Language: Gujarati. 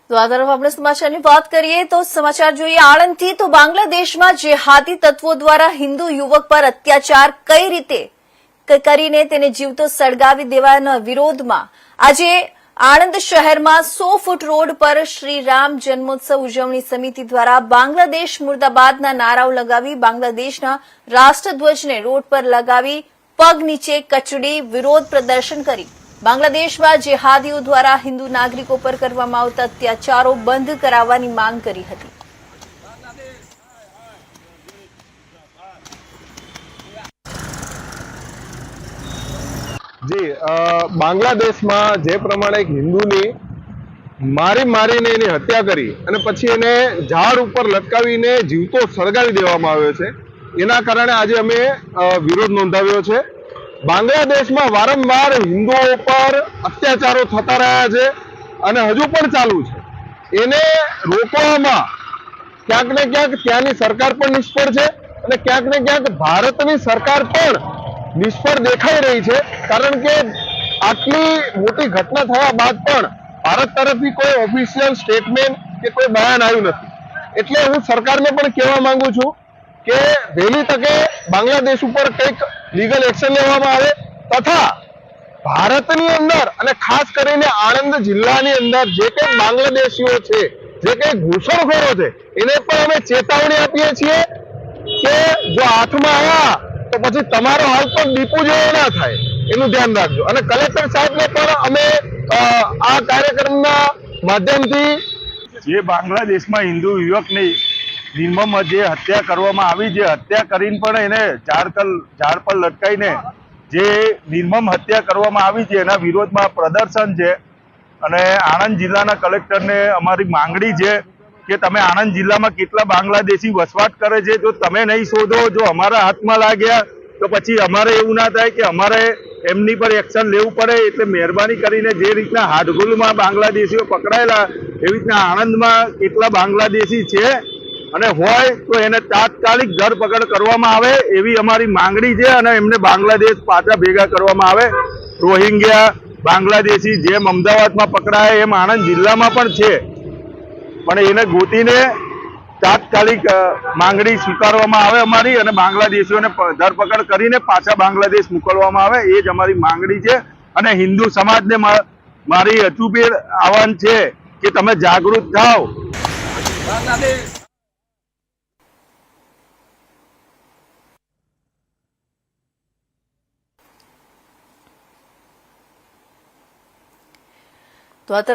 તો આ તરફ આપણે સમાચારની વાત કરીએ તો સમાચાર જોઈએ આણંદથી તો બાંગ્લાદેશમાં જેહાદી તત્વો દ્વારા હિન્દુ યુવક પર અત્યાચાર કઈ રીતે કરીને તેને જીવતો સળગાવી દેવાના વિરોધમાં આજે આણંદ શહેરમાં 100 ફૂટ રોડ પર શ્રી રામ જન્મોત્સવ ઉજવણી સમિતિ દ્વારા બાંગ્લાદેશ મુર્દાબાદના નારાઓ લગાવી બાંગ્લાદેશના રાષ્ટ્રધ્વજને રોડ પર લગાવી પગ નીચે કચડી વિરોધ પ્રદર્શન કરી બાંગ્લાદેશમાં જેહાદીઓ દ્વારા હિન્દુ નાગરિકો પર કરવામાં આવતા અત્યાચારો બંધ કરાવવાની માંગ કરી હતી। જી બાંગ્લાદેશમાં જે પ્રમાણે એક હિન્દુની મારીને એની હત્યા કરી અને પછી એને ઝાડ ઉપર લટકાવીને જીવતો સળગાવી દેવામાં આવ્યો છે, એના કારણે આજે અમે વિરોધ નોંધાવ્યો છે। બાંગ્લાદેશમાં વારંવાર હિન્દુઓ પર અત્યાચારો થતા રહ્યા છે અને હજુ પણ ચાલુ છે। એને રોકવામાં ક્યાંક ને ક્યાંક ત્યાંની સરકાર પણ નિષ્ફળ છે અને ક્યાંક ને ક્યાંક ભારતની સરકાર પણ નિષ્ફળ દેખાઈ રહી છે, કારણ કે આટલી મોટી ઘટના થયા બાદ પણ ભારત તરફથી કોઈ ઓફિશિયલ સ્ટેટમેન્ટ કે કોઈ બયાન આવ્યું નથી। એટલે હું સરકારને પણ કહેવા માંગુ છું કે વહેલી તકે બાંગ્લાદેશ ઉપર કંઈક લીગલ એક્શન લેવામાં આવે તથા ભારતની અંદર અને ખાસ કરીને આણંદ જિલ્લાની અંદર જે કંઈ બાંગ્લાદેશીઓ છે, જે કંઈ ઘૂસણખોરો છે, એને પણ અમે ચેતવણી આપીએ છીએ કે જો હાથમાં આવ્યા તો પછી તમારો હાલ પણ દીપુ જેવો ના થાય, એનું ધ્યાન રાખજો। અને કલેક્ટર સાહેબને પણ અમે આ કાર્યક્રમના માધ્યમથી જે બાંગ્લાદેશમાં હિન્દુ યુવકની નિર્મમ જે હત્યા કરવામાં આવી, જે હત્યા કરીને પણ એને ઝાડ પર લટકાઈને જે નિર્મમ હત્યા કરવામાં આવી છે એના વિરોધમાં પ્રદર્શન છે અને આણંદ જિલ્લાના કલેક્ટરને અમારી માંગણી છે કે તમે આણંદ જિલ્લામાં કેટલા બાંગ્લાદેશી વસવાટ કરે છે, જો તમે નહીં શોધો, જો અમારા હાથમાં લાગ્યા તો પછી અમારે એવું ના થાય કે અમારે એમની પર એક્શન લેવું પડે। એટલે મહેરબાની કરીને જે રીતના હાડગુલમાં બાંગ્લાદેશીઓ પકડાયેલા એવી રીતના આણંદમાં કેટલા બાંગ્લાદેશી છે અને હોય તો એને તાત્કાલિક ધરપકડ કરવામાં આવે એવી અમારી માંગણી છે અને એમને બાંગ્લાદેશ પાછા ભેગા કરવામાં આવે। રોહિંગ્યા બાંગ્લાદેશી જેમ અમદાવાદમાં પકડાય એમ આણંદ જિલ્લામાં પણ છે, પણ એને ગોતીને તાત્કાલિક માંગણી સ્વીકારવામાં આવે અમારી અને બાંગ્લાદેશીઓને ધરપકડ કરીને પાછા બાંગ્લાદેશ મોકલવામાં આવે, એ જ અમારી માંગણી છે। અને હિન્દુ સમાજને મારી અચૂબેર આહવાન છે કે તમે જાગૃત થાઓ। તો